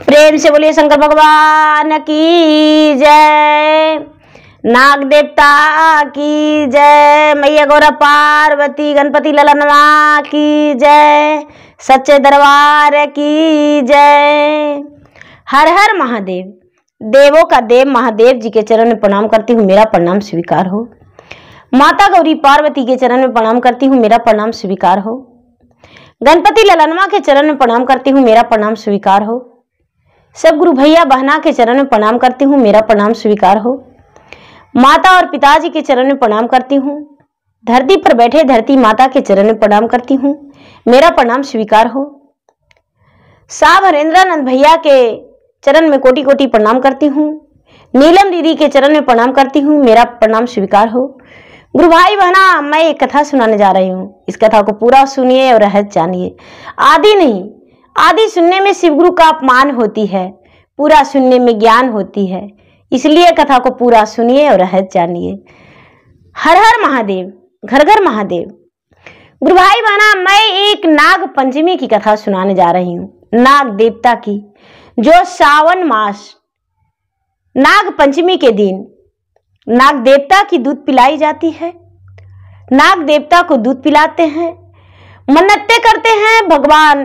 प्रेम से बोलिए शंकर भगवान की जय, नाग देवता की जय, मैया गौरा पार्वती गणपति ललनवा की जय, सच्चे दरबार की जय। हर हर महादेव। देवों का देव महादेव जी के चरण में प्रणाम करती हूँ, मेरा प्रणाम स्वीकार हो। माता गौरी पार्वती के चरण में प्रणाम करती हूँ, मेरा प्रणाम स्वीकार हो। गणपति ललनवा के चरण में प्रणाम करती हूँ, मेरा प्रणाम स्वीकार हो। सब गुरु भैया बहना के चरण में प्रणाम करती हूँ, मेरा प्रणाम स्वीकार हो। माता और पिताजी के चरण में प्रणाम करती हूँ। धरती पर बैठे धरती माता के चरण में प्रणाम करती हूँ, मेरा प्रणाम स्वीकार हो। साहब हरेंद्रानंद भैया के चरण में कोटि कोटि प्रणाम करती हूँ। नीलम दीदी के चरण में प्रणाम करती हूँ, मेरा प्रणाम स्वीकार हो। गुरु भाई बहना, मैं एक कथा सुनाने जा रही हूँ। इस कथा को पूरा सुनिए और रहस्य जानिए। आदि नहीं, आदि सुनने में शिव गुरु का अपमान होती है, पूरा सुनने में ज्ञान होती है। इसलिए कथा को पूरा सुनिए और रहस्य जानिए। हर हर महादेव, घर घर महादेव। गुरु भाई बहना, मैं एक नाग पंचमी की कथा सुनाने जा रही हूँ, नाग देवता की, जो सावन मास नाग पंचमी के दिन नाग देवता की दूध पिलाई जाती है। नाग देवता को दूध पिलाते हैं, मन्नतें करते हैं। भगवान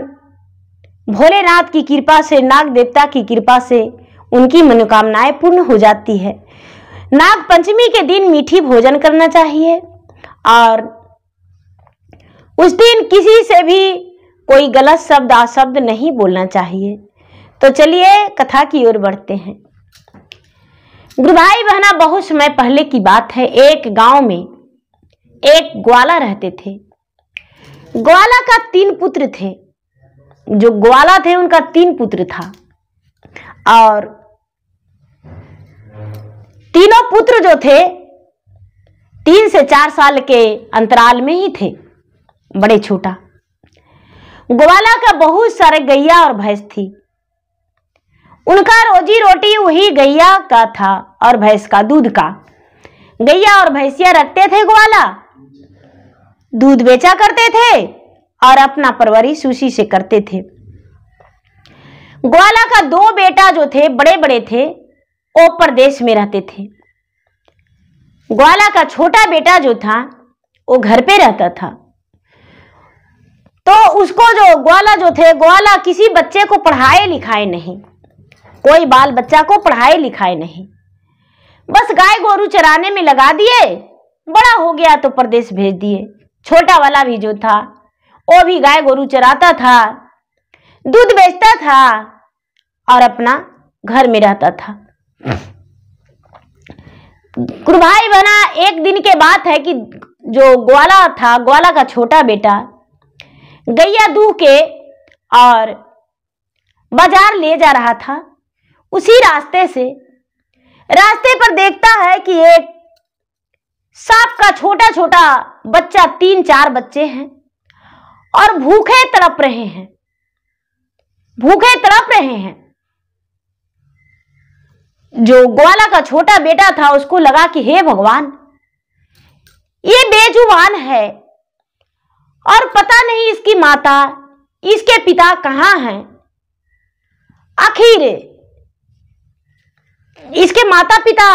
भोलेनाथ की कृपा से, नाग देवता की कृपा से उनकी मनोकामनाएं पूर्ण हो जाती है। नाग पंचमी के दिन मीठी भोजन करना चाहिए और उस दिन किसी से भी कोई गलत शब्द अशब्द नहीं बोलना चाहिए। तो चलिए कथा की ओर बढ़ते हैं। गुरु भाई बहना, बहुत समय पहले की बात है। एक गांव में एक ग्वाला रहते थे। ग्वाला का 3 पुत्र थे। जो ग्वाला थे उनका 3 पुत्र था और तीनों पुत्र जो थे 3 से 4 साल के अंतराल में ही थे, बड़े छोटा। ग्वाला का बहुत सारे गैया और भैंस थी। उनका रोजी रोटी वही गैया का था और भैंस का दूध का। गैया और भैंसिया रखते थे ग्वाला, दूध बेचा करते थे और अपना परवरिश उसी से करते थे। ग्वाला का 2 बेटा जो थे, बड़े बड़े थे, वो प्रदेश में रहते थे। ग्वाला का छोटा बेटा जो था वो घर पे रहता था। तो उसको जो ग्वाला किसी बच्चे को पढ़ाए लिखाए नहीं, कोई बाल बच्चा को पढ़ाए लिखाए नहीं, बस गाय गोरू चराने में लगा दिए। बड़ा हो गया तो प्रदेश भेज दिए। छोटा वाला भी जो था वो भी गाय गोरू चराता था, दूध बेचता था और अपना घर में रहता था। गुरु भाई बहना, एक दिन के बात है कि जो ग्वाला था, ग्वाला का छोटा बेटा गैया दूह के और बाजार ले जा रहा था। उसी रास्ते पर देखता है कि एक सांप का छोटा छोटा बच्चा, 3-4 बच्चे हैं और भूखे तड़प रहे हैं। जो ग्वाला का छोटा बेटा था उसको लगा कि हे भगवान, ये बेजुबान है और पता नहीं इसकी माता, इसके पिता कहाँ हैं। आखिर इसके माता पिता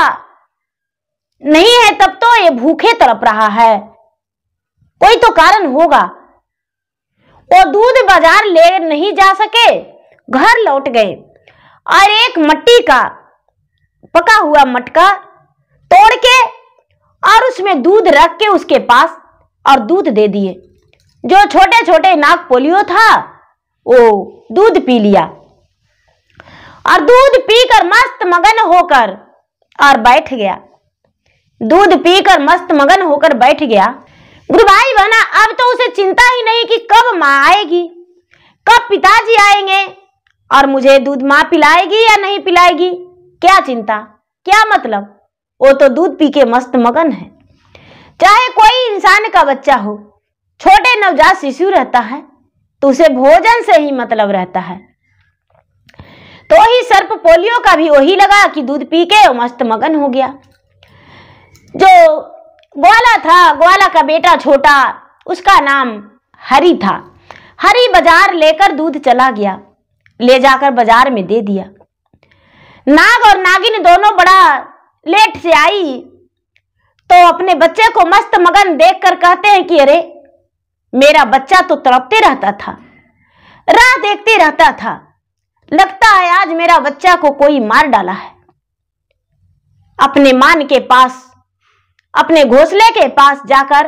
नहीं है, तब तो ये भूखे तड़प रहा है, कोई तो कारण होगा। वो दूध बाजार ले नहीं जा सके, घर लौट गए और एक मट्टी का पका हुआ मटका तोड़ के और उसमें दूध रख के उसके पास और दूध दे दिए। जो छोटे छोटे नाग पोलियो था वो दूध पी लिया और दूध पीकर मस्त मगन होकर और बैठ गया। दूध पीकर मस्त मगन होकर बैठ गया। गुरु भाई बहना, अब तो उसे चिंता ही नहीं कि कब माँ आएगी, कब पिताजी आएंगे और मुझे दूध माँ पिलाएगी या नहीं पिलाएगी। क्या चिंता, क्या मतलब, वो तो दूध पी के मस्त मगन है। चाहे कोई इंसान का बच्चा हो, छोटे नवजात शिशु रहता है तो उसे भोजन से ही मतलब रहता है। तो ही सर्प पोलियो का भी वही लगा कि दूध पी के मस्त मगन हो गया। जो ग्वाला था, ग्वाला का बेटा छोटा, उसका नाम हरि था। हरि बाजार लेकर दूध चला गया ले जाकर बाजार में दे दिया। नाग और नागिन दोनों बड़ा लेट से आई तो अपने बच्चे को मस्त मगन देखकर कहते हैं कि अरे मेरा बच्चा तो तड़पते रहता था, राह देखते रहता था, लगता है आज मेरा बच्चा को कोई मार डाला है। अपने मान के पास, अपने घोंसले के पास जाकर,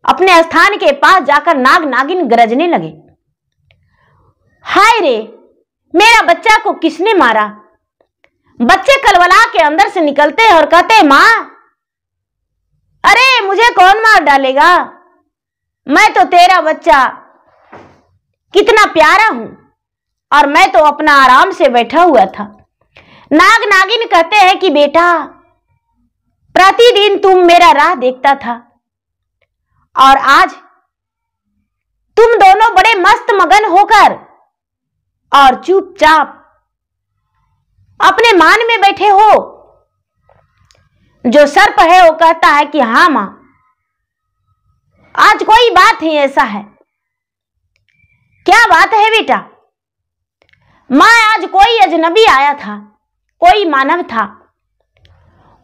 अपने स्थान के पास जाकर नाग नागिन गरजने लगे, हाय रे मेरा बच्चा को किसने मारा। बच्चे कलवला के अंदर से निकलते हैं और कहते हैं मां, अरे मुझे कौन मार डालेगा, मैं तो तेरा बच्चा कितना प्यारा हूं और मैं तो अपना आराम से बैठा हुआ था। नाग नागिन कहते हैं कि बेटा प्रतिदिन तुम मेरा राह देखता था और आज तुम दोनों बड़े मस्त मगन होकर और चुपचाप अपने मान में बैठे हो। जो सर्प है वो कहता है कि हाँ मां, आज कोई बात ही ऐसा है। क्या बात है बेटा? मां, आज कोई अजनबी आया था, कोई मानव था,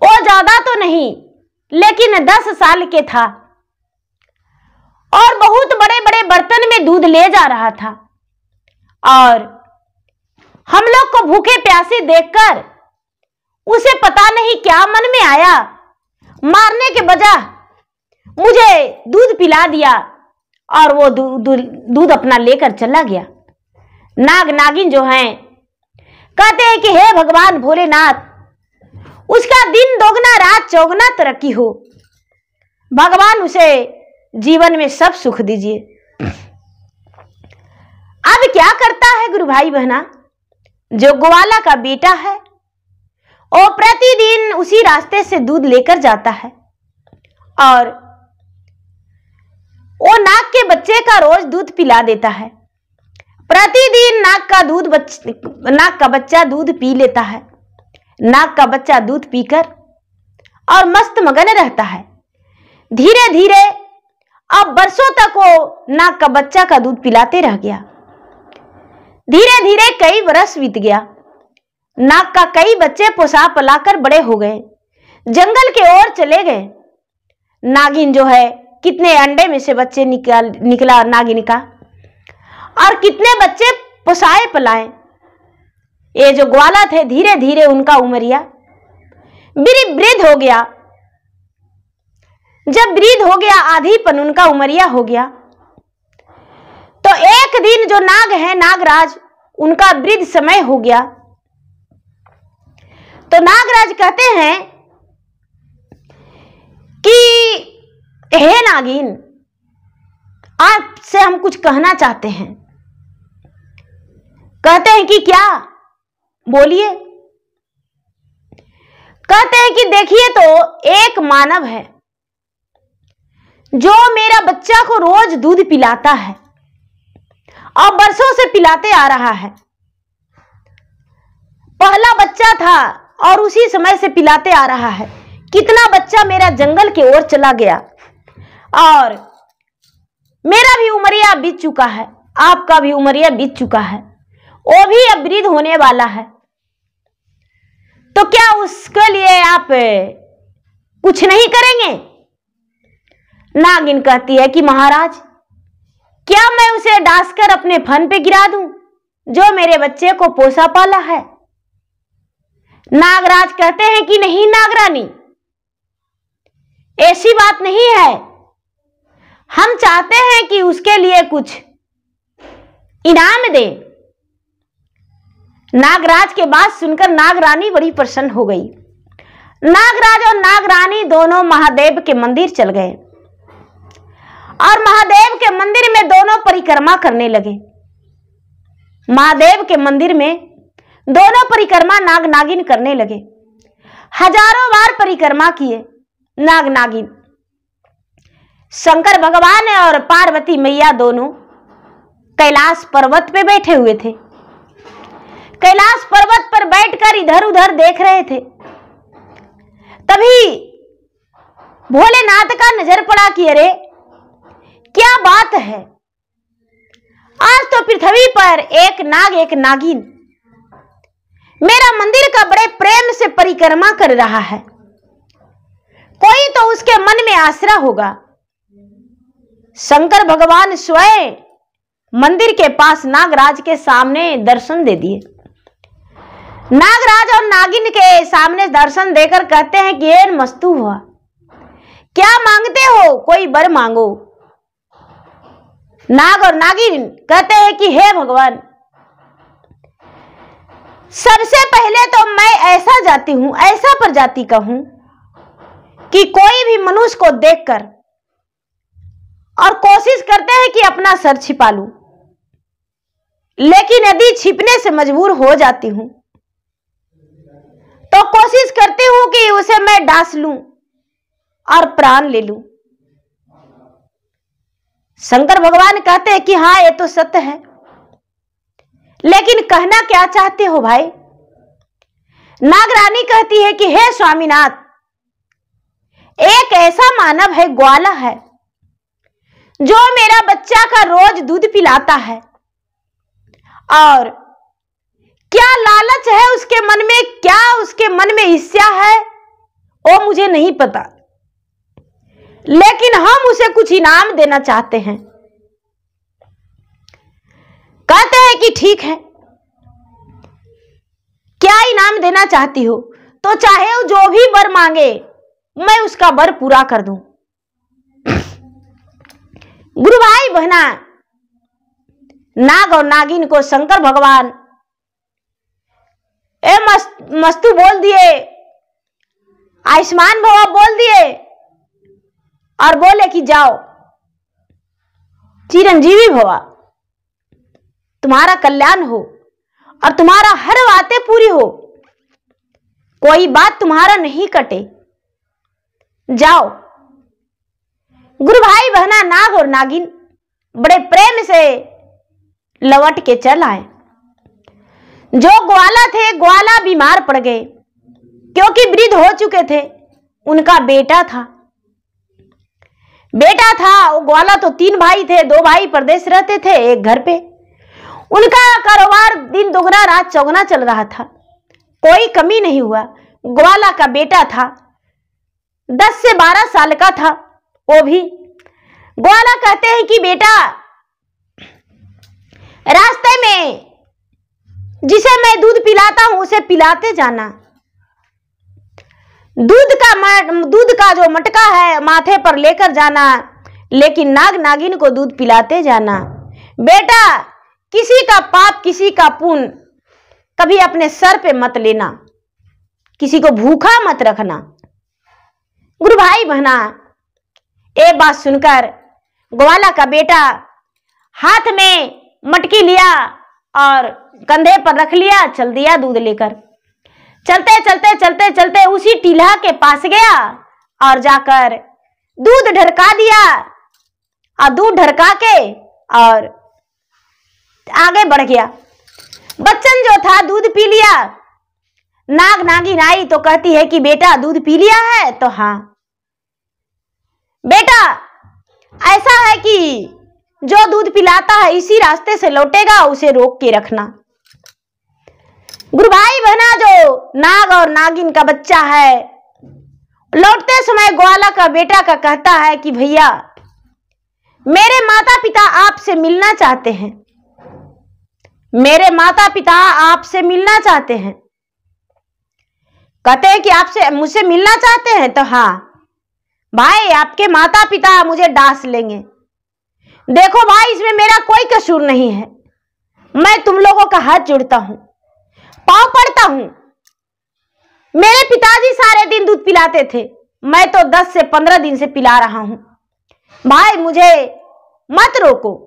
वो ज्यादा तो नहीं लेकिन 10 साल के था और बहुत बड़े बड़े बर्तन में दूध ले जा रहा था और हम लोग को भूखे प्यासे देखकर उसे पता नहीं क्या मन में आया, मारने के बजाय मुझे दूध पिला दिया और वो दूध अपना लेकर चला गया। नाग नागिन जो हैं कहते हैं कि हे भगवान भोलेनाथ, उसका दिन दोगुना रात चौगुना तरक्की हो, भगवान उसे जीवन में सब सुख दीजिए। अब क्या करता है गुरु भाई बहना, जो ग्वाला का बेटा है वो प्रतिदिन उसी रास्ते से दूध लेकर जाता है और वो नाग के बच्चे का रोज दूध पिला देता है। प्रतिदिन नाग का बच्चा दूध पी लेता है। नाग का बच्चा दूध पीकर और मस्त मगन रहता है। धीरे धीरे अब बरसों तक वो नाग का बच्चा का दूध पिलाते रह गया। धीरे धीरे कई बरस बीत गया। नाग का कई बच्चे पोसा पलाकर बड़े हो गए, जंगल के ओर चले गए। नागिन जो है कितने अंडे में से बच्चे निकला नागिन का और कितने बच्चे पोसाए पलाए। ये जो ग्वाला थे धीरे धीरे उनका उमरिया वृद्ध हो गया। जब वृद्ध हो गया, आधीपन उनका उमरिया हो गया, तो एक दिन जो नाग है नागराज, उनका वृद्ध समय हो गया। तो नागराज कहते हैं कि हे नागिन, आपसे हम कुछ कहना चाहते हैं। कहते हैं कि क्या? बोलिए। कहते हैं कि देखिए, तो एक मानव है जो मेरा बच्चा को रोज दूध पिलाता है और बरसों से पिलाते आ रहा है। पहला बच्चा था और उसी समय से पिलाते आ रहा है। कितना बच्चा मेरा जंगल के ओर चला गया और मेरा भी उमरिया बीत चुका है, आपका भी उमरिया बीत चुका है, वो भी अब वृद्ध होने वाला है। तो क्या उसके लिए आप कुछ नहीं करेंगे? नागिन कहती है कि महाराज, क्या मैं उसे डांसकर अपने फन पे गिरा दूं जो मेरे बच्चे को पोसा पाला है? नागराज कहते हैं कि नहीं नागरानी, ऐसी बात नहीं है। हम चाहते हैं कि उसके लिए कुछ इनाम दे। नागराज के बात सुनकर नागरानी बड़ी प्रसन्न हो गई। नागराज और नागरानी दोनों महादेव के मंदिर चल गए और महादेव के मंदिर में दोनों परिक्रमा करने लगे। महादेव के मंदिर में दोनों परिक्रमा नाग नागिन करने लगे। हजारों बार परिक्रमा किए नाग नागिन। शंकर भगवान और पार्वती मैया दोनों कैलाश पर्वत पे बैठे हुए थे। कैलाश पर्वत पर बैठकर इधर उधर देख रहे थे। तभी भोलेनाथ का नजर पड़ा कि अरे क्या बात है, आज तो पृथ्वी पर एक नाग एक नागिन मेरा मंदिर का बड़े प्रेम से परिक्रमा कर रहा है। कोई तो उसके मन में आसरा होगा। शंकर भगवान स्वयं मंदिर के पास नागराज के सामने दर्शन दे दिए। नागराज और नागिन के सामने दर्शन देकर कहते हैं कि ये मस्तू हुआ, क्या मांगते हो? कोई वर मांगो। नाग और नागिन कहते हैं कि हे भगवान, सबसे पहले तो मैं ऐसा जाति हूं, ऐसा प्रजाति का हूं कि कोई भी मनुष्य को देखकर और कोशिश करते हैं कि अपना सर छिपा लूं, लेकिन यदि छिपने से मजबूर हो जाती हूं तो कोशिश करती हूं कि उसे मैं डांस लूं और प्राण ले लूं। शंकर भगवान कहते हैं कि हाँ, ये तो सत्य है, लेकिन कहना क्या चाहते हो भाई? नागरानी कहती है कि हे स्वामीनाथ, एक ऐसा मानव है, ग्वाला है, जो मेरा बच्चा का रोज दूध पिलाता है, और क्या लालच है उसके मन में, क्या उसके मन में ईर्ष्या है, वो मुझे नहीं पता, लेकिन हम उसे कुछ इनाम देना चाहते हैं। कहते हैं कि ठीक है, क्या इनाम देना चाहती हो? तो चाहे वो जो भी वर मांगे मैं उसका वर पूरा कर दूं। गुरु भाई बहना, नाग और नागिन को शंकर भगवान मस्तू बोल दिए, आयुष्मान भवा बोल दिए और बोले कि जाओ चिरंजीवी भवा, तुम्हारा कल्याण हो और तुम्हारा हर बातें पूरी हो, कोई बात तुम्हारा नहीं कटे, जाओ। गुरु भाई बहना, नाग और नागिन बड़े प्रेम से लौट के चल आए। जो ग्वाला थे, ग्वाला बीमार पड़ गए क्योंकि वृद्ध हो चुके थे। उनका बेटा था, वो ग्वाला तो 3 भाई थे, 2 भाई प्रदेश रहते थे, एक घर पे। उनका कारोबार दिन दोगुना रात चौगुना चल रहा था, कोई कमी नहीं हुआ। ग्वाला का बेटा था, 10 से 12 साल का था वो भी। ग्वाला कहते हैं कि बेटा, रास्ते में जिसे मैं दूध पिलाता हूं उसे पिलाते जाना, दूध का जो मटका है माथे पर लेकर जाना, लेकिन नाग नागिन को दूध पिलाते जाना। बेटा, किसी का पाप किसी का पुण्य कभी अपने सर पे मत लेना, किसी को भूखा मत रखना। गुरु भाई बहना, ये बात सुनकर ग्वाला का बेटा हाथ में मटकी लिया और कंधे पर रख लिया, चल दिया दूध लेकर। चलते चलते चलते चलते उसी टीला के पास गया और जाकर दूध ढरका दिया, और दूध ढरका के और आगे बढ़ गया। बच्चन जो था दूध पी लिया। नाग नागिन आई तो कहती है कि बेटा दूध पी लिया है? तो हाँ। बेटा, ऐसा है कि जो दूध पिलाता है इसी रास्ते से लौटेगा, उसे रोक के रखना। गुरु भाई बहना, जो नाग और नागिन का बच्चा है, लौटते समय ग्वाला का बेटा का कहता है कि भैया, मेरे माता पिता आपसे मिलना चाहते हैं, मेरे माता पिता आपसे मिलना चाहते हैं। कहते हैं कि आपसे मुझसे मिलना चाहते हैं? तो हाँ भाई, आपके माता पिता मुझे डांस लेंगे। देखो भाई, इसमें मेरा कोई कसूर नहीं है, मैं तुम लोगों का हाथ जोड़ता हूं, पांव पड़ता हूं। मेरे पिताजी सारे दिन दूध पिलाते थे, मैं तो 10 से 15 दिन से पिला रहा हूं, भाई मुझे मत रोको।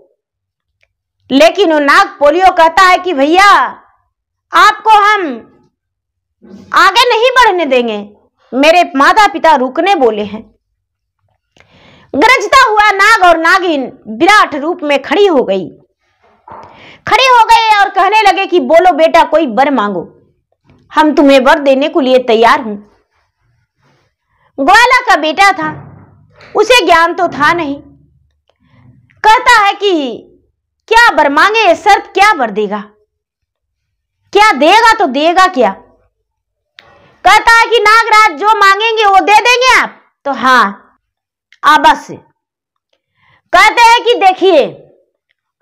लेकिन वो नाग पोलियो कहता है कि भैया, आपको हम आगे नहीं बढ़ने देंगे, मेरे माता पिता रुकने बोले हैं। गरजता हुआ नाग और नागिन विराट रूप में खड़ी हो गई और कहने लगे कि बोलो बेटा, कोई वर मांगो, हम तुम्हें वर देने को लिए तैयार हूं। ग्वाला का बेटा था, उसे ज्ञान तो था नहीं। कहता है कि क्या बर मांगे, ये शर्त क्या बर देगा, क्या देगा तो देगा क्या। कहता है कि नागराज जो मांगेंगे वो दे देंगे आप, तो हाँ बस। कहते हैं कि देखिए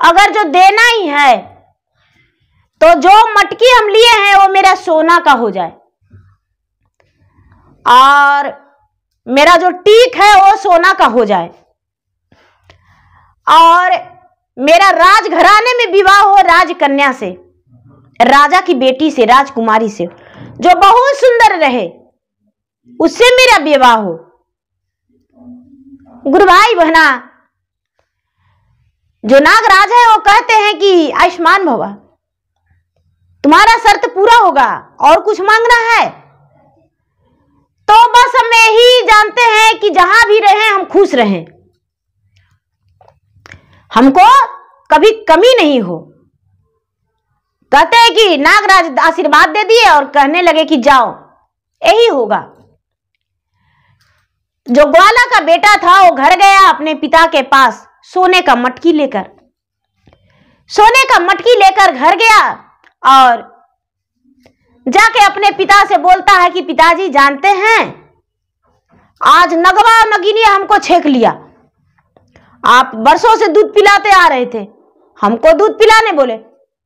अगर जो देना ही है तो जो मटकी हम लिए हैं वो मेरा सोना का हो जाए, और मेरा जो टीक है वो सोना का हो जाए, और मेरा राजघराने में विवाह हो राजकन्या से, राजा की बेटी से, राजकुमारी से, जो बहुत सुंदर रहे, उससे मेरा विवाह हो। गुरु भाई बहना, जो नागराज है वो कहते हैं कि आयुष्मान भवा, तुम्हारा शर्त पूरा होगा, और कुछ मांगना है तो बस हम यही जानते हैं कि जहां भी रहें हम खुश रहें, हमको कभी कमी नहीं हो। कहते हैं कि नागराज आशीर्वाद दे दिए और कहने लगे कि जाओ, यही होगा। जो ग्वाला का बेटा था वो घर गया अपने पिता के पास सोने का मटकी लेकर, सोने का मटकी लेकर घर गया और जाके अपने पिता से बोलता है कि पिताजी जानते हैं आज नगवा नगिनिया हमको छेक लिया, आप बरसों से दूध पिलाते आ रहे थे, हमको दूध पिलाने बोले,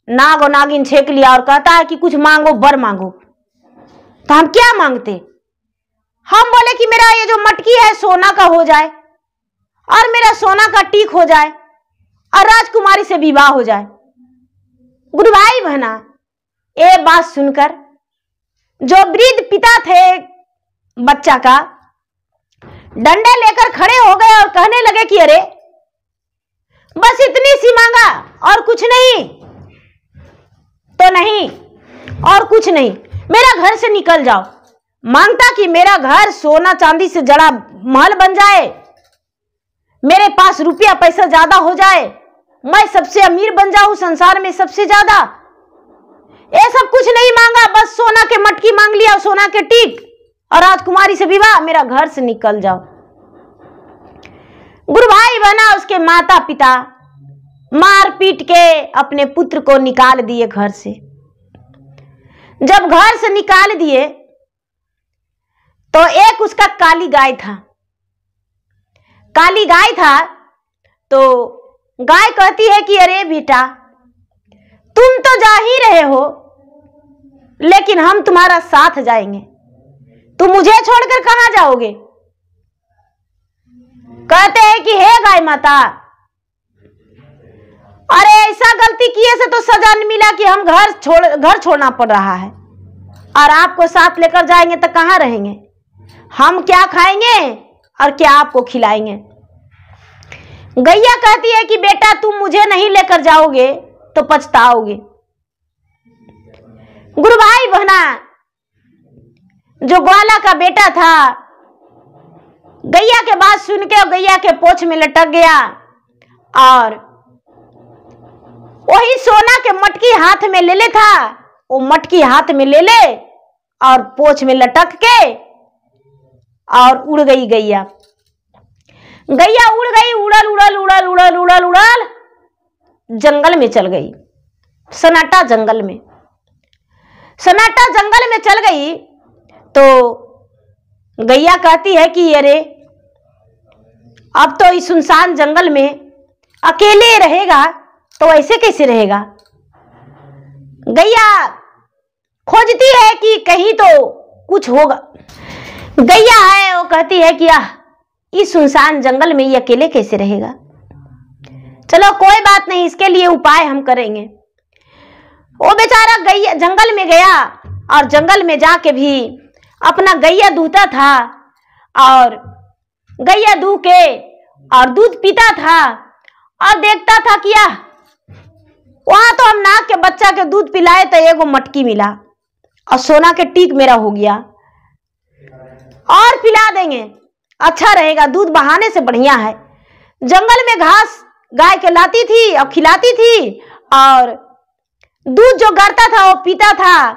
नाग और नागिन छेक लिया और कहता है कि कुछ मांगो, बर मांगो। तो हम क्या मांगते, हम बोले कि मेरा ये जो मटकी है सोना का हो जाए, और मेरा सोना का टीक हो जाए, और राजकुमारी से विवाह हो जाए। गुरु भाई बहना, ये बात सुनकर जो वृद्ध पिता थे बच्चा का, डंडे लेकर खड़े हो गए और कहने लगे कि अरे बस इतनी सी मांगा और कुछ नहीं, तो नहीं और कुछ नहीं, मेरा घर से निकल जाओ। मांगता कि मेरा घर सोना चांदी से जड़ा महल बन जाए, मेरे पास रुपया पैसा ज्यादा हो जाए, मैं सबसे अमीर बन जाऊं संसार में सबसे ज्यादा। ये सब कुछ नहीं मांगा, बस सोना के मटकी मांग लिया, सोना के टीक और राजकुमारी से विवाह, मेरा घर से निकल जाओ। गुरु भाई बहना, उसके माता पिता मार पीट के अपने पुत्र को निकाल दिए घर से। जब घर से निकाल दिए तो एक उसका काली गाय था, काली गाय था, तो गाय कहती है कि अरे बेटा तुम तो जा ही रहे हो, लेकिन हम तुम्हारा साथ जाएंगे, तुम मुझे छोड़कर कहां जाओगे। कहते हैं कि हे गाय माता, अरे ऐसा गलती किए से तो सजा नहीं मिला कि हम घर छोड़ना पड़ रहा है, और आपको साथ लेकर जाएंगे तो कहां रहेंगे, हम क्या खाएंगे और क्या आपको खिलाएंगे। गैया कहती है कि बेटा तुम मुझे नहीं लेकर जाओगे तो पछताओगे। गुरु भाई बहना, जो ग्वाला का बेटा था गैया के बात सुन के गैया के पोछ में लटक गया, और वही सोना के मटकी हाथ में ले ले था, वो मटकी हाथ में ले ले और पोछ में लटक के और उड़ गई गैया। गैया उड़ गई, उड़ल उड़ल उड़ल उड़ल उड़ल उड़ल जंगल में चल गई, सन्नाटा जंगल में, सन्नाटा जंगल में चल गई। तो गैया कहती है कि अरे अब तो इस सुनसान जंगल में अकेले रहेगा तो ऐसे कैसे रहेगा। गैया खोजती है कि कहीं तो कुछ होगा। गैया है वो कहती है कि इस सुनसान जंगल में ये अकेले कैसे रहेगा, चलो कोई बात नहीं, इसके लिए उपाय हम करेंगे। वो बेचारा गैया जंगल में गया और जंगल में जाके भी अपना गैया दूहता था, और गैया दूह के और दूध पीता था, और देखता था कि वहां तो हम नाग के बच्चा के दूध पिलाए तो एगो मटकी मिला और सोना के टीक मेरा हो गया, और पिला देंगे, अच्छा रहेगा, दूध बहाने से बढ़िया है। जंगल में घास गाय के लाती थी और खिलाती थी, और दूध जो गारता था वो पीता था,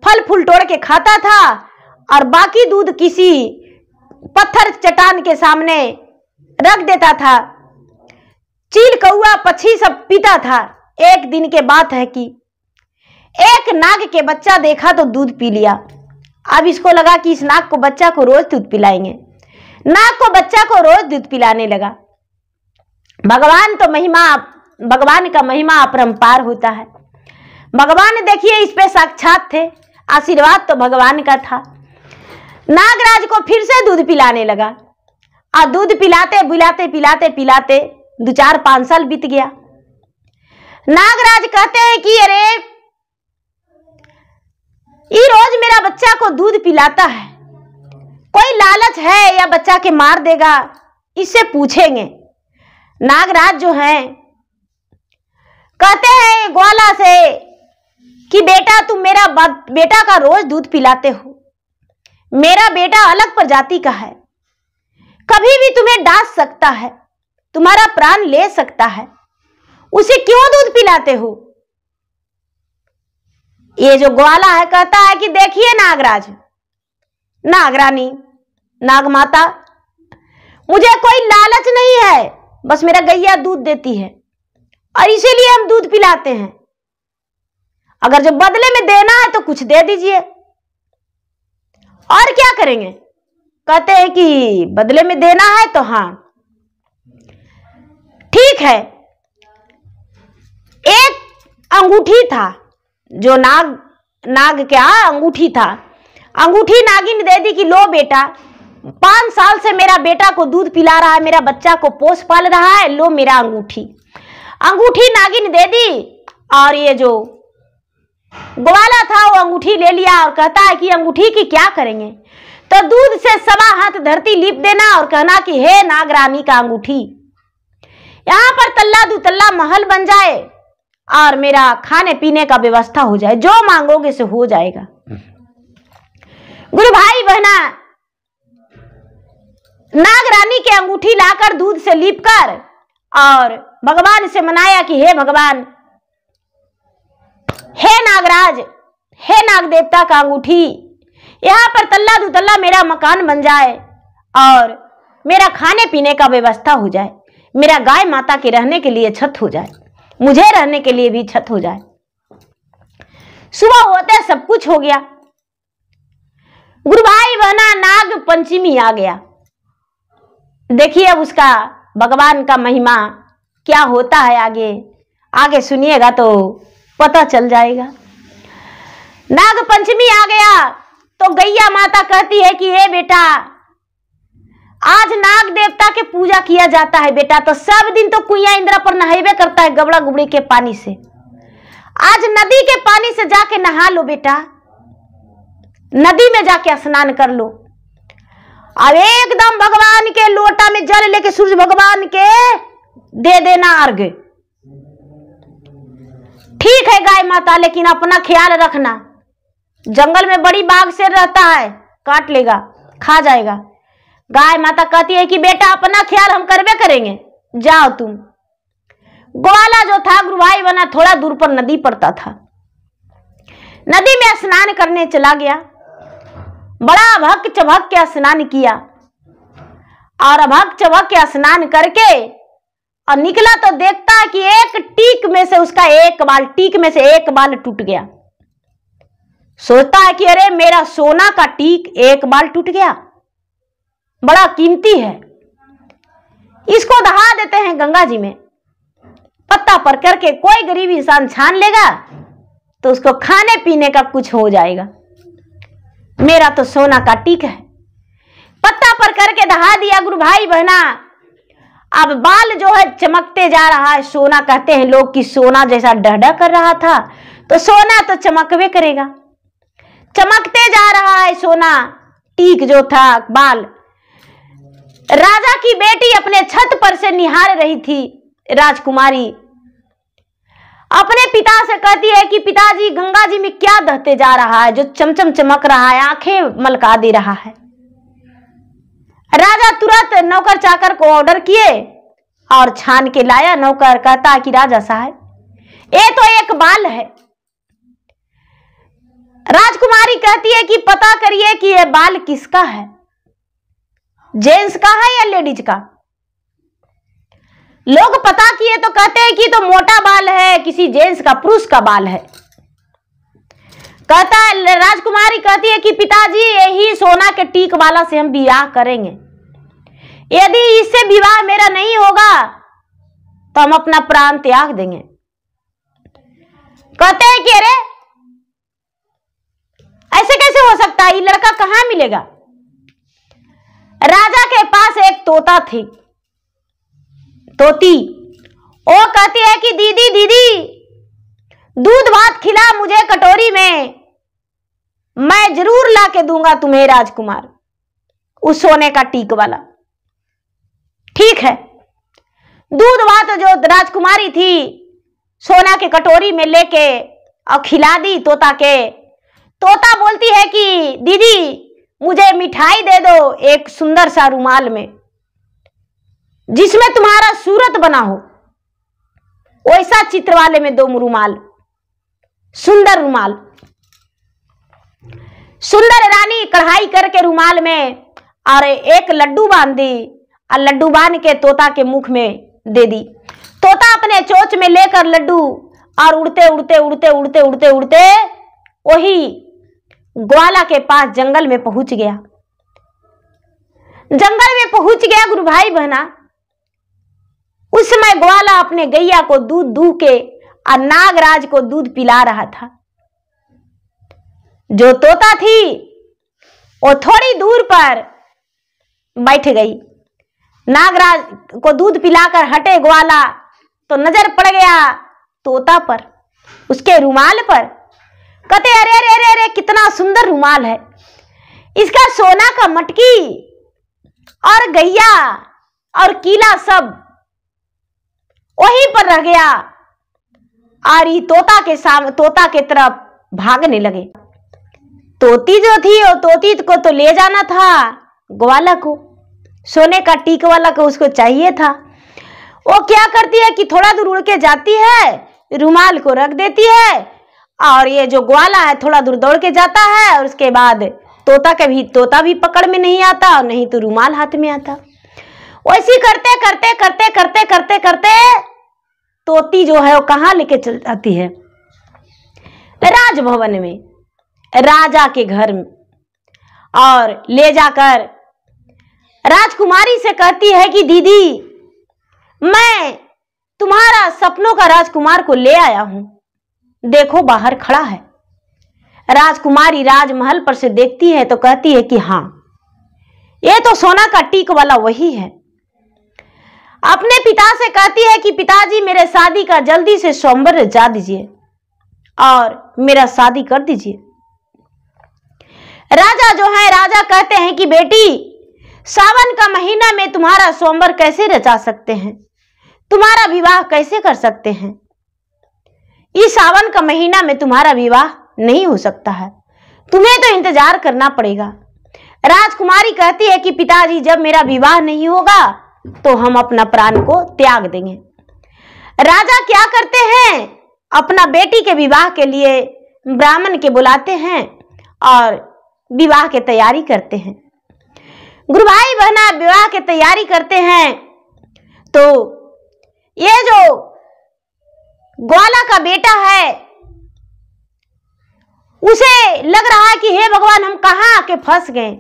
फल फूल तोड़ के खाता था, और बाकी दूध किसी पत्थर चट्टान के सामने रख देता था। चील कौआ पक्षी सब पीता था। एक दिन के बात है कि एक नाग के बच्चा देखा तो दूध पी लिया। अब इसको लगा कि इस नाग को बच्चा को रोज दूध पिलाएंगे। नाग को बच्चा को रोज दूध पिलाने लगा। भगवान का महिमा अपरंपार होता है। भगवान देखिए इस पे साक्षात थे, आशीर्वाद तो भगवान का था। नागराज को फिर से दूध पिलाने लगा और दूध पिलाते पिलाते 2-4-5 साल बीत गया। नागराज कहते हैं कि अरे ये रोज मेरा बच्चा को दूध पिलाता है, कोई लालच है या बच्चा के मार देगा, इससे पूछेंगे। नागराज जो हैं कहते हैं ग्वाला से कि बेटा तुम मेरा बेटा का रोज दूध पिलाते हो, मेरा बेटा अलग प्रजाति का है, कभी भी तुम्हें डांट सकता है, तुम्हारा प्राण ले सकता है, उसे क्यों दूध पिलाते हो? ये जो ग्वाला है कहता है कि देखिए नागराज, नागरानी, नागमाता, मुझे कोई लालच नहीं है, बस मेरा गैया दूध देती है और इसीलिए हम दूध पिलाते हैं। अगर जो बदले में देना है तो कुछ दे दीजिए, और क्या करेंगे? कहते हैं कि बदले में देना है तो हाँ ठीक है। एक अंगूठी था जो नाग क्या अंगूठी था, अंगूठी नागिन दे दी कि लो बेटा, 5 साल से मेरा बेटा को दूध पिला रहा है, मेरा बच्चा को पोस पाल रहा है, लो मेरा अंगूठी। अंगूठी नागिन दे दी और ये जो ग्वाला था वो अंगूठी ले लिया और कहता है कि अंगूठी की क्या करेंगे? तो दूध से 1.25 हाथ धरती लीप देना और कहना कि हे नागरानी का अंगूठी, यहां पर तल्ला दुतल्ला महल बन जाए और मेरा खाने पीने का व्यवस्था हो जाए, जो मांगोगे से हो जाएगा। गुरु भाई बहना नागरानी के अंगूठी लाकर दूध से लीपकर और भगवान से मनाया कि हे भगवान, हे नागराज, हे नाग देवता का अंगूठी, यहां पर तल्ला दुतल्ला मेरा मकान बन जाए और मेरा खाने पीने का व्यवस्था हो जाए, मेरा गाय माता के रहने के लिए छत हो जाए, मुझे रहने के लिए भी छत हो जाए। सुबह होते सब कुछ हो गया। गुरु भाई बहना नाग पंचमी आ गया। देखिए अब उसका भगवान का महिमा क्या होता है, आगे सुनिएगा तो पता चल जाएगा। नाग पंचमी आ गया तो गैया माता कहती है कि हे बेटा, आज नाग देवता के पूजा किया जाता है बेटा, तो सब दिन तो कुइया इंद्रा पर नहाइबे करता है गबड़ा गुबड़ी के पानी से, आज नदी के पानी से जाके नहा लो बेटा, नदी में जाके स्नान कर लो। अब एकदम भगवान के लोटा में जल लेके सूर्य भगवान के दे देना अर्घ। ठीक है गाय माता, लेकिन अपना ख्याल रखना, जंगल में बड़ी बाघ शेर रहता है, काट लेगा, खा जाएगा। गाय माता कहती है कि बेटा अपना ख्याल हम करबे करेंगे, जाओ तुम। ग्वाला जो था गुरु भाई बना थोड़ा दूर पर नदी पड़ता था, नदी में स्नान करने चला गया, बड़ा अभक चभक के स्नान किया और अभक चभक के स्नान करके और निकला तो देखता है कि एक टीक में से उसका एक बाल टूट गया। सोचता है कि अरे मेरा सोना का टीक एक बाल टूट गया, बड़ा कीमती है, इसको दहा देते हैं गंगा जी में, पत्ता पर करके कोई गरीब इंसान छान लेगा तो उसको खाने पीने का कुछ हो जाएगा। मेरा तो सोना का टीक है, पत्ता पर करके दहा दिया गुरु भाई बहना। अब बाल जो है चमकते जा रहा है, सोना कहते हैं लोग कि सोना जैसा डहडा कर रहा था, तो सोना तो चमकवे करेगा, चमकते जा रहा है सोना टीक जो था बाल। राजा की बेटी अपने छत पर से निहार रही थी, राजकुमारी अपने पिता से कहती है कि पिताजी गंगा जी में क्या दहते जा रहा है जो चमचम चमक रहा है, आंखें मलका दे रहा है। राजा तुरंत नौकर चाकर को ऑर्डर किए और छान के लाया। नौकर कहता है कि राजा साहब ये तो एक बाल है। राजकुमारी कहती है कि पता करिए कि ये बाल किसका है, जेंट्स का है या लेडीज का। लोग पता किए तो कहते हैं कि तो मोटा बाल है, किसी जेंट्स का, पुरुष का बाल है। कहता है, राजकुमारी कहती है कि पिताजी यही सोना के टीक वाला से हम विवाह करेंगे, यदि इससे विवाह मेरा नहीं होगा तो हम अपना प्राण त्याग देंगे। कहते हैं कि अरे ऐसे कैसे हो सकता है, ये लड़का कहां मिलेगा। राजा के पास एक तोता थी, तोती। वो कहती है कि दीदी दीदी दूध भात खिला मुझे कटोरी में, मैं जरूर ला के दूंगा तुम्हें राजकुमार, उस सोने का टीक वाला। ठीक है, दूध भात जो राजकुमारी थी सोना के कटोरी में लेके और खिला दी तोता के। तोता बोलती है कि दीदी मुझे मिठाई दे दो एक सुंदर सा रुमाल में, जिसमें तुम्हारा सूरत बना हो, वैसा चित्र वाले में 2 रुमाल, सुंदर रुमाल। सुंदर रानी कढ़ाई करके रुमाल में और एक लड्डू बांध दी और लड्डू बांध के तोता के मुख में दे दी। तोता अपने चोंच में लेकर लड्डू और उड़ते उड़ते उड़ते उड़ते उड़ते उड़ते वही ग्वाला के पास जंगल में पहुंच गया। जंगल में पहुंच गया गुरु भाई बहना। उस समय ग्वाला अपने गैया को दूध दूह के और नागराज को दूध पिला रहा था। जो तोता थी वो थोड़ी दूर पर बैठ गई। नागराज को दूध पिलाकर हटे ग्वाला तो नजर पड़ गया तोता पर, उसके रुमाल पर। कहते अरे अरे अरे अरे कितना सुंदर रुमाल है, इसका सोना का मटकी और गैया और कीला सब वहीं पर रह गया। और ये तोता के तरफ भागने लगे। तोती जो थी वो तोती को तो ले जाना था ग्वाला को, सोने का टीक वाला को उसको चाहिए था। वो क्या करती है कि थोड़ा दूर उड़ के जाती है, रुमाल को रख देती है और ये जो ग्वाला है थोड़ा दूर दौड़ के जाता है और उसके बाद तोता भी पकड़ में नहीं आता और नहीं तो रुमाल हाथ में आता। वैसी करते करते करते करते करते करते तोती जो है वो कहाँ लेके चल जाती है, राजभवन में, राजा के घर में, और ले जाकर राजकुमारी से कहती है कि दीदी मैं तुम्हारा सपनों का राजकुमार को ले आया हूं, देखो बाहर खड़ा है। राजकुमारी राजमहल पर से देखती है तो कहती है कि हाँ ये तो सोना का टीक वाला वही है। अपने पिता से कहती है कि पिताजी मेरे शादी का जल्दी से स्वयंवर रचा दीजिए और मेरा शादी कर दीजिए। राजा कहते हैं कि बेटी सावन का महीना में तुम्हारा स्वयंवर कैसे रचा सकते हैं, तुम्हारा विवाह कैसे कर सकते हैं, इस सावन का महीना में तुम्हारा विवाह नहीं हो सकता है, तुम्हें तो इंतजार करना पड़ेगा। राजकुमारी कहती है कि पिताजी जब मेरा विवाह नहीं होगा तो हम अपना प्राण को त्याग देंगे। राजा क्या करते हैं, अपना बेटी के विवाह के लिए ब्राह्मण के बुलाते हैं और विवाह की तैयारी करते हैं। गुरु भाई बहना विवाह की तैयारी करते हैं तो ये जो ग्वाला का बेटा है उसे लग रहा है कि हे भगवान हम कहां आके फंस गए।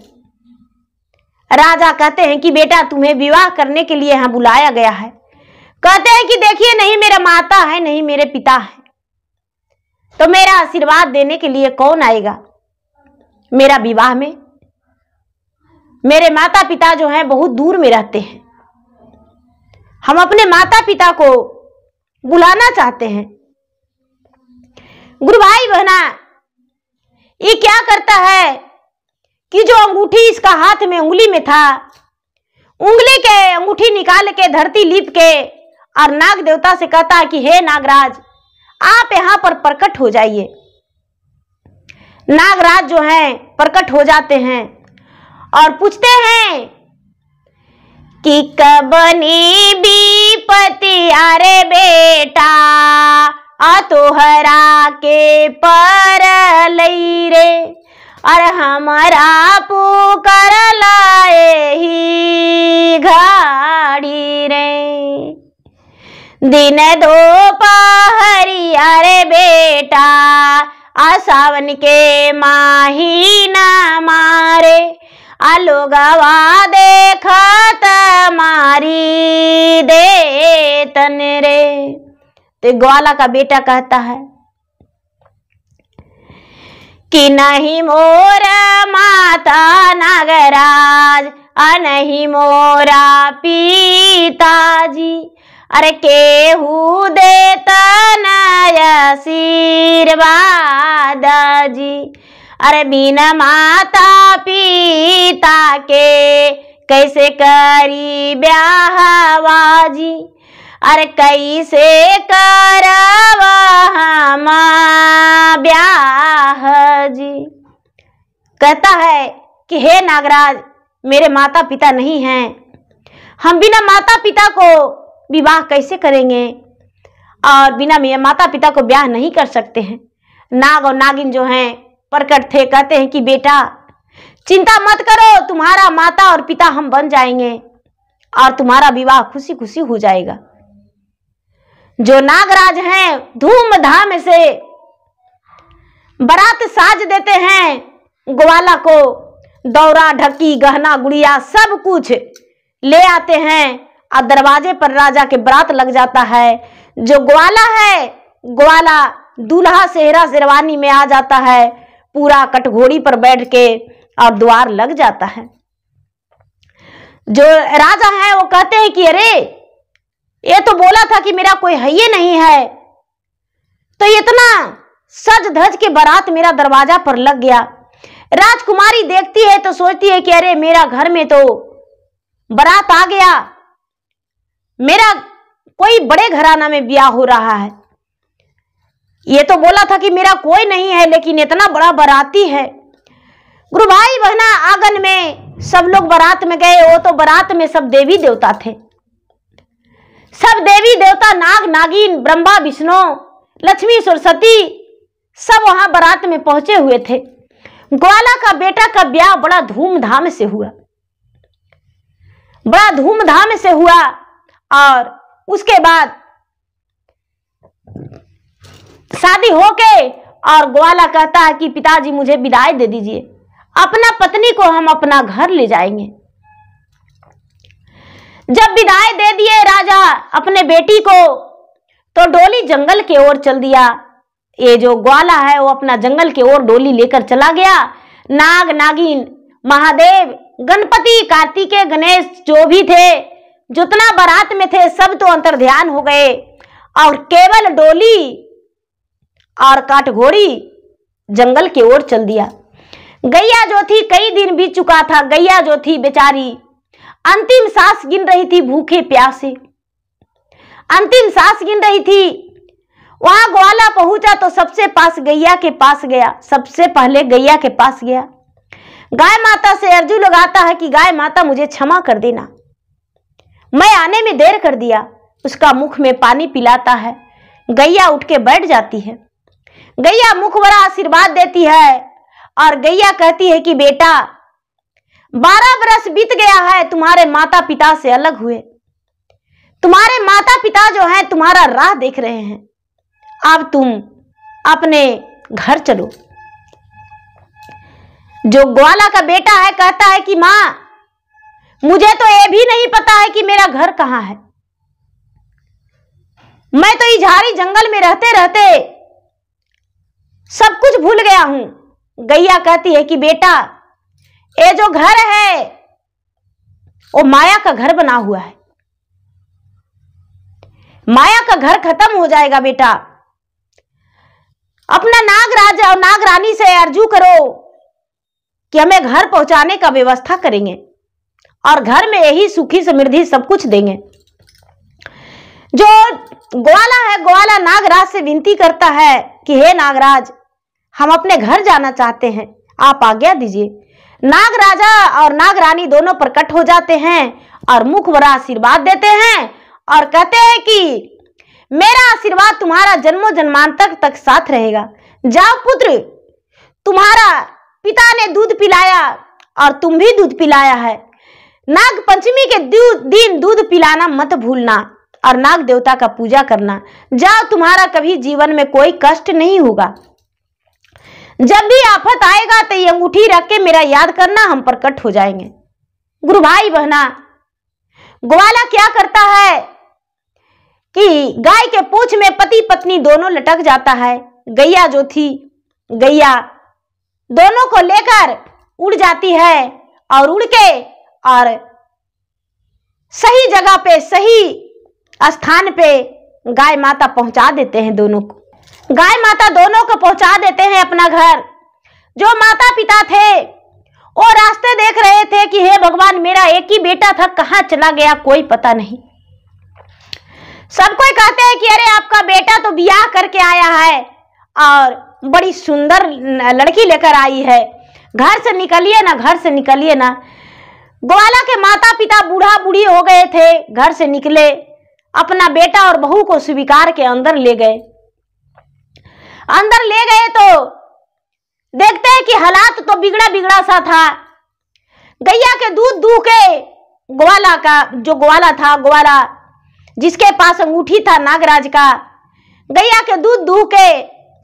राजा कहते हैं कि बेटा तुम्हें विवाह करने के लिए यहां बुलाया गया है। कहते हैं कि देखिए नहीं मेरा माता है नहीं मेरे पिता है, तो मेरा आशीर्वाद देने के लिए कौन आएगा मेरा विवाह में। मेरे माता पिता जो हैं बहुत दूर में रहते हैं, हम अपने माता पिता को बुलाना चाहते हैं। गुरु भाई बहना ये क्या करता है कि जो अंगूठी इसका हाथ में उंगली में था, उंगली के अंगूठी निकाल के धरती लीप के और नाग देवता से कहता है कि हे नागराज आप यहां पर प्रकट हो जाइए। नागराज जो हैं प्रकट हो जाते हैं और पूछते हैं कि कबनी विपत्ति अरे बेटा तोहरा के पर लई रे, अरे हमारा पुकार लाए ही घाड़ी रे। दिन दोपहरिया रे बेटा, सावन के महीना मारे, लोगवा देखत मारी दे तन रे। तो ग्वाला का बेटा कहता है कि नहीं मोरा माता नागराज, नहीं मोरा पिताजी, अरे केहू देता आशीर्वाद जी। अरे बिना माता पिता के कैसे करी ब्याहवाजी, अरे कैसे करवा हम ब्याह जी। कहता है कि हे नागराज, मेरे माता पिता नहीं हैं, हम बिना माता पिता को विवाह कैसे करेंगे, और बिना माता पिता को ब्याह नहीं कर सकते हैं। नाग और नागिन जो हैं प्रकट थे, कहते हैं कि बेटा चिंता मत करो, तुम्हारा माता और पिता हम बन जाएंगे और तुम्हारा विवाह खुशी खुशी हो जाएगा। जो नागराज हैं धूमधाम से बारात साज देते हैं, ग्वाला को दौरा ढकी गहना गुड़िया सब कुछ ले आते हैं और दरवाजे पर राजा के बारात लग जाता है। जो ग्वाला है, ग्वाला दूल्हा सेहरा शेरवानी में आ जाता है, पूरा कटघोड़ी पर बैठ के, और द्वार लग जाता है। जो राजा है वो कहते हैं कि अरे ये तो बोला था कि मेरा कोई है ये नहीं है, तो इतना सज धज के बारात मेरा दरवाजा पर लग गया। राजकुमारी देखती है तो सोचती है कि अरे मेरा घर में तो बारात आ गया, मेरा कोई बड़े घराना में ब्याह हो रहा है। ये तो बोला था कि मेरा कोई नहीं है, लेकिन इतना बड़ा बाराती है। गुरु भाई बहना आंगन में सब लोग बारात में गए। वो तो बारात में सब देवी देवता थे, सब देवी देवता, नाग नागिन, ब्रह्मा विष्णु, लक्ष्मी सरस्वती, सब वहां बारात में पहुंचे हुए थे। ग्वाला का बेटा का ब्याह बड़ा धूमधाम से हुआ, बड़ा धूमधाम से हुआ। और उसके बाद शादी होके और ग्वाला कहता है कि पिताजी मुझे विदाई दे दीजिए, अपना पत्नी को हम अपना घर ले जाएंगे। जब विदाई दे दिए राजा अपने बेटी को, तो डोली जंगल की ओर चल दिया। ये जो ग्वाला है वो अपना जंगल की ओर डोली लेकर चला गया। नाग नागिन, महादेव, गणपति, कार्तिकेय, गणेश जो भी थे, जितना बारात में थे, सब तो अंतर्ध्यान हो गए और केवल डोली और काटघोड़ी जंगल की ओर चल दिया। गैया जो थी, कई दिन बीत चुका था, गैया जो थी बेचारी अंतिम सांस गिन रही थी, भूखे प्यासे अंतिम सांस गिन रही थी। वहां ग्वाला पहुंचा तो सबसे पास गैया के पास गया, सबसे पहले गैया के पास गया। गाय माता से अर्जू लगाता है कि गाय माता मुझे क्षमा कर देना, मैं आने में देर कर दिया। उसका मुख में पानी पिलाता है, गैया उठ के बैठ जाती है। गैया मुख भरा आशीर्वाद देती है और गैया कहती है कि बेटा 12 बरस बीत गया है तुम्हारे माता पिता से अलग हुए, तुम्हारे माता पिता जो हैं तुम्हारा राह देख रहे हैं, अब तुम अपने घर चलो। जो ग्वाला का बेटा है कहता है कि मां मुझे तो ये भी नहीं पता है कि मेरा घर कहां है, मैं तो इस झाड़ी जंगल में रहते रहते सब कुछ भूल गया हूं। गैया कहती है कि बेटा ये जो घर है वो माया का घर बना हुआ है, माया का घर खत्म हो जाएगा बेटा। अपना नागराज और नागरानी से अर्जू करो कि हमें घर पहुंचाने का व्यवस्था करेंगे और घर में यही सुखी समृद्धि सब कुछ देंगे। जो ग्वाला है, ग्वाला नागराज से विनती करता है कि हे नागराज हम अपने घर जाना चाहते हैं, आप आज्ञा दीजिए। नागराजा और नागरानी दोनों प्रकट हो जाते हैं और मुख भरा आशीर्वाद देते हैं और कहते हैं कि मेरा आशीर्वाद तुम्हारा जन्मों जन्मांतर तक साथ रहेगा। जाओ पुत्र, तुम्हारा पिता ने दूध पिलाया और तुम भी दूध पिलाया है, नाग पंचमी के दिन दूध पिलाना मत भूलना और नाग देवता का पूजा करना। जाओ, तुम्हारा कभी जीवन में कोई कष्ट नहीं होगा। जब भी आफत आएगा तो ये अंगूठी रख के मेरा याद करना, हम प्रकट हो जाएंगे। गुरु भाई बहना, ग्वाला क्या करता है कि गाय के पूंछ में पति पत्नी दोनों लटक जाता है। गैया जो थी, गैया दोनों को लेकर उड़ जाती है और उड़ के और सही जगह पे, सही स्थान पे गाय माता पहुंचा देते हैं दोनों को। गाय माता दोनों को पहुंचा देते हैं अपना घर। जो माता पिता थे वो रास्ते देख रहे थे कि हे भगवान, मेरा एक ही बेटा था, कहां चला गया कोई पता नहीं। सब कोई कहते हैं कि अरे आपका बेटा तो ब्याह करके आया है और बड़ी सुंदर लड़की लेकर आई है, घर से निकलिए ना, घर से निकलिए ना। ग्वाला के माता पिता बूढ़ा बूढ़ी हो गए थे, घर से निकले, अपना बेटा और बहू को स्वीकार के अंदर ले गए। अंदर ले गए तो देखते हैं कि हालात तो बिगड़ा बिगड़ा सा था। गैया के दूध दूह के ग्वाला का, जो ग्वाला था, ग्वाला जिसके पास अंगूठी था नागराज का, गैया के दूध दूह के,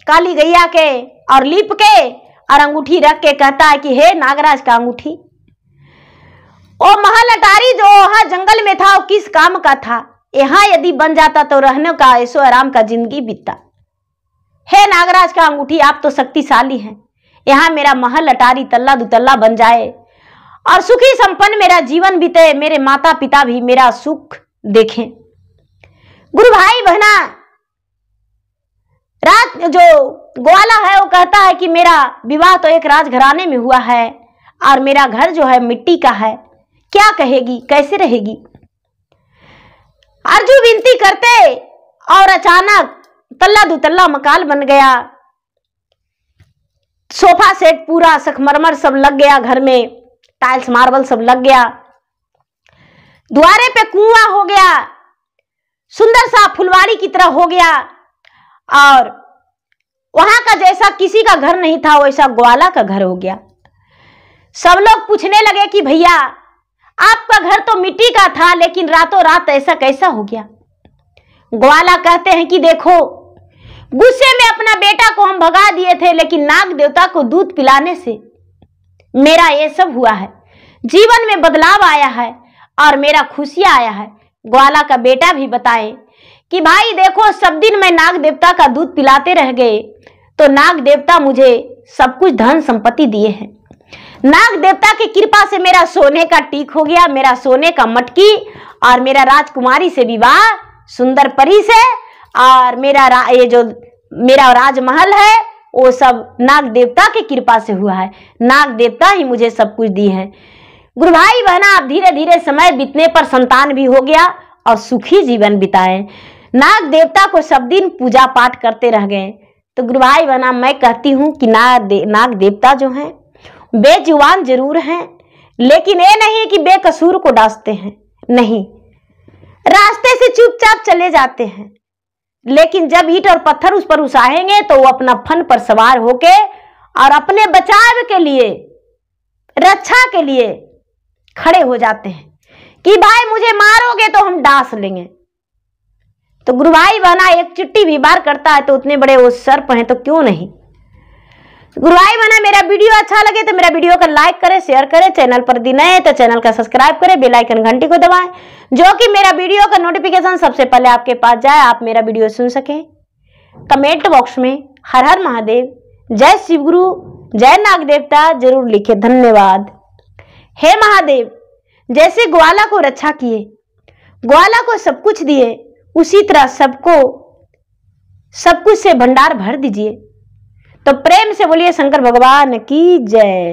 काली गैया के और लीप के और अंगूठी रख के कहता है कि हे नागराज का अंगूठी। वो महल अटारी जो वहां जंगल में था वो किस काम का था, यहाँ यदि बन जाता तो रहने का ऐशो आराम का जिंदगी बीतता। हे नागराज का अंगूठी, आप तो शक्तिशाली हैं, यहाँ मेरा महल अटारी तल्ला दुतल्ला बन जाए और सुखी संपन्न मेरा जीवन बीते, मेरे माता पिता भी मेरा सुख देखें। गुरु भाई बहना, रात जो ग्वाला है वो कहता है कि मेरा विवाह तो एक राजघराने में हुआ है और मेरा घर जो है मिट्टी का है, क्या कहेगी, कैसे रहेगी। अर्जू विनती करते और अचानक तल्ला दुतल्ला मकान बन गया। सोफा सेट पूरा संगमरमर सब लग गया, घर में टाइल्स मार्बल सब लग गया, द्वारे पे कुआं हो गया, सुंदर सा फुलवाड़ी की तरह हो गया और वहां का जैसा किसी का घर नहीं था वैसा ग्वाला का घर हो गया। सब लोग पूछने लगे कि भैया आपका घर तो मिट्टी का था लेकिन रातों रात ऐसा कैसा हो गया। ग्वाला कहते हैं कि देखो, गुस्से में अपना बेटा को हम भगा दिए थे लेकिन नाग देवता को दूध पिलाने से मेरा ये सब हुआ है, जीवन में बदलाव आया है और मेरा खुशियां आया है। ग्वाला का बेटा भी बताए कि भाई देखो, सब दिन मैं नाग देवता का दूध पिलाते रह गए तो नाग देवता मुझे सब कुछ धन संपत्ति दिए हैं। नाग देवता की कृपा से मेरा सोने का टीक हो गया, मेरा सोने का मटकी और मेरा राजकुमारी से विवाह सुंदर परी से, और ये जो मेरा राजमहल है वो सब नाग देवता की कृपा से हुआ है। नाग देवता ही मुझे सब कुछ दी है। गुरु भाई बहना, अब धीरे धीरे समय बीतने पर संतान भी हो गया और सुखी जीवन बिताए। नाग देवता को सब दिन पूजा पाठ करते रह गए। तो गुरु भाई बहना, मैं कहती हूँ कि नाग देवता जो हैं बेजुबान जरूर हैं लेकिन ये नहीं कि बेकसूर को डांटते हैं, नहीं, रास्ते से चुपचाप चले जाते हैं लेकिन जब ईंट और पत्थर उस पर उसाहेंगे तो वो अपना फन पर सवार होके और अपने बचाव के लिए, रक्षा के लिए खड़े हो जाते हैं कि भाई मुझे मारोगे तो हम डांस लेंगे। तो गुरु भाई बहना, एक चिट्टी भी बार करता है तो उतने बड़े वो सर्प हैं तो क्यों नहीं। गुरु भाई बहना, मेरा वीडियो अच्छा लगे तो मेरा वीडियो को लाइक करें, शेयर करें, चैनल पर नए हैं तो चैनल का सब्सक्राइब करें, बेल आइकन घंटी को दबाएं जो कि मेरा वीडियो का नोटिफिकेशन सबसे पहले आपके पास जाए, आप मेरा वीडियो सुन सकें। कमेंट बॉक्स में हर हर महादेव, जय शिव गुरु, जय नाग देवता जरूर लिखे। धन्यवाद। हे महादेव, जैसे ग्वाला को रक्षा किए, ग्वाला को सब कुछ दिए, उसी तरह सबको सब कुछ से भंडार भर दीजिए। तो प्रेम से बोलिए शंकर भगवान की जय।